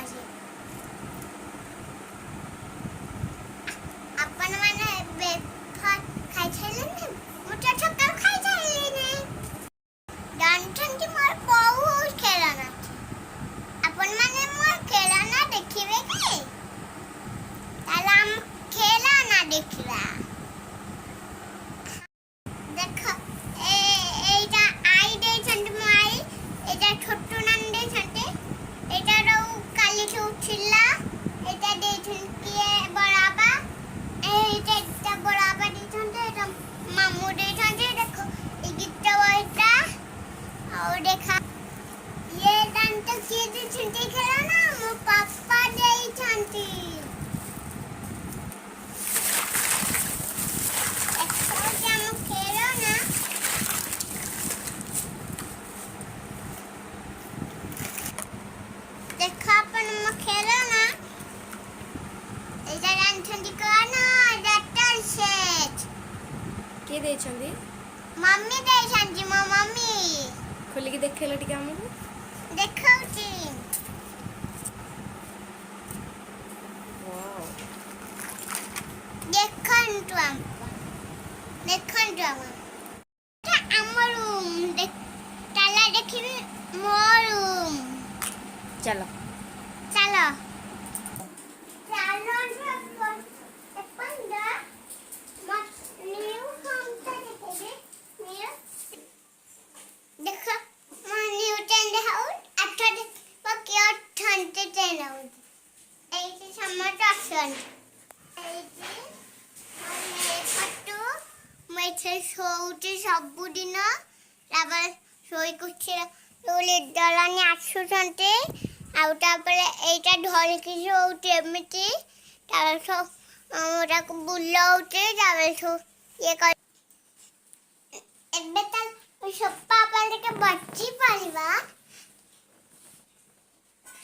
ଅଛି। ଆପଣ ମାନେ ବ୍ରେକଫାଷ୍ଟ ଖାଇସାରିଲେଣି? ମୁଁ ତ ସକାଳୁ ଖାଇସାରିଲିଣି। ଜାଣିଛନ୍ତି ମୋର ବହୁତ ଖେଳନା ଅଛି। ଆପଣ ମାନେ ମୋର ଖେଳନା ଦେଖିବେ କି? ତାହେଲେ ଆମ ଖେଳନା ଦେଖିବା। ଦେଖ এইটা আই ଦେଇଛନ୍ତି ମୋ ଆଇ। এইটা ଛୋଟ ନାନି ଦେଇଛନ୍ତି। এইটাର କାଲିଠୁ ଥିଲା। এইটা ଦେଇଛନ୍ତି କିଏ ବଡ଼ବାପା। এইটা ବଡ଼ବାପା ଦେଇଛନ୍ତି। এইଟା ମାମୁଁ ଦେଇଛନ୍ତି। ଦେଖ এই ଗୀତ ବହିଟା ଆଉ ଦେଖା ये दांत किए ଦେଇଛନ୍ତି ଖେଳନା ମୋ ପାପା ଦେଇଛନ୍ତି। देखा अपन म खेलना एजा जानछंदी कोना डॉक्टर सेट के ଦେଇଛନ୍ତି? मम्मी ଦେଇଛନ୍ତି ମୋ मम्मी। ଖୋଲିକି ଦେଖେଇଲ ଟିକେ ଆମକୁ। ଦେଖାଉଛି। ୱାଓ। ଦେଖନ୍ତୁ ଆମ ଆମ ରୁମ୍ ତାଲା ଦେଖିବି ମୋ ରୁମ୍। ଚାଲ ଚାଲ देखो न्यूटन हाउस अठटे पकिया ठंडे चैन हाउस एठी समट अक्सन एठी माने फटो मैथे सोउटी सब दिन तापर सोई कुछ लोले दलानी आछुचंते आउ तापर एटा ढलकी सोउटी एमिति तापर सो मोरा को बुलाउते तापर सो ये कर एबे तक सोप्पा पर के बच्ची परिवा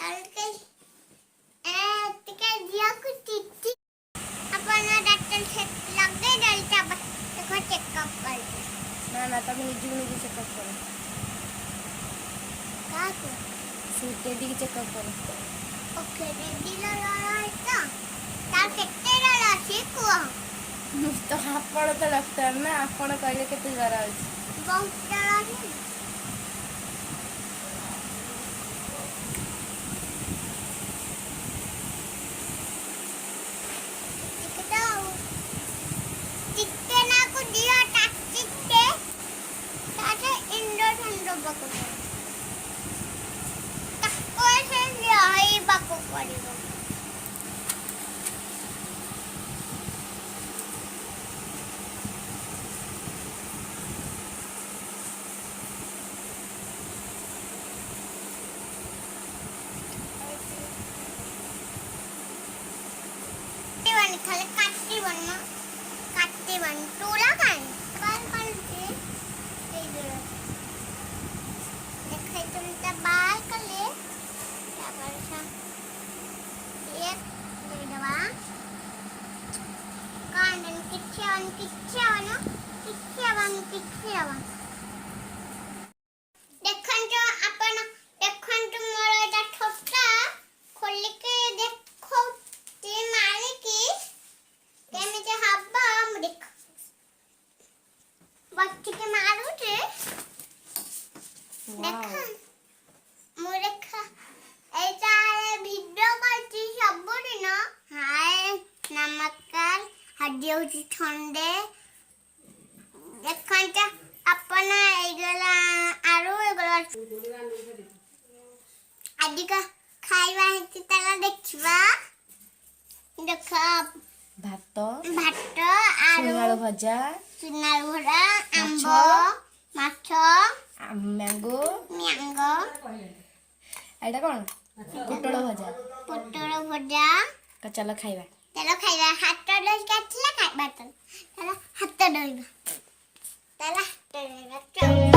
अलके दिया को टिटी अपन डॉक्टर से लगे डलता देखो चेकअप कर ना तुम निजी चेकअप करो। का को सूट दी चेकअप करो। ओके रेडी लगा तार केते डला छी को तो आपण तो डॉक्टर ना आपण कहले केते जरा अछि बहुत डला छी। टिकते ना को दिया टाकते ताते इंडो ठंडो बको तको से यही बको पड़िबो। खाली काटी बन टूला खान बाल के देखे तुम त बाल कले क्या बरसा एक दे दवा कांडन किच्छे देखंतो अपन देखंतो मोर एटा ठोटा खोल के देखो ते मारे की केमिते हब्बा हम देख बच्ची के मारू छे देखा मु देखा एटा वीडियो करती सब दिन हाय नमस्कार हड्डी होची ठंडे देखंत अपन एगला आरो एगला अधिका खाइबा हेती तला देखिबा देखा भात आलू भजा आंबो माछ मैंगो एटा कोन पोटल भजा चलो खाइबा हाथ डोल काटला खाइबा चलो हाथ डोइबा चलो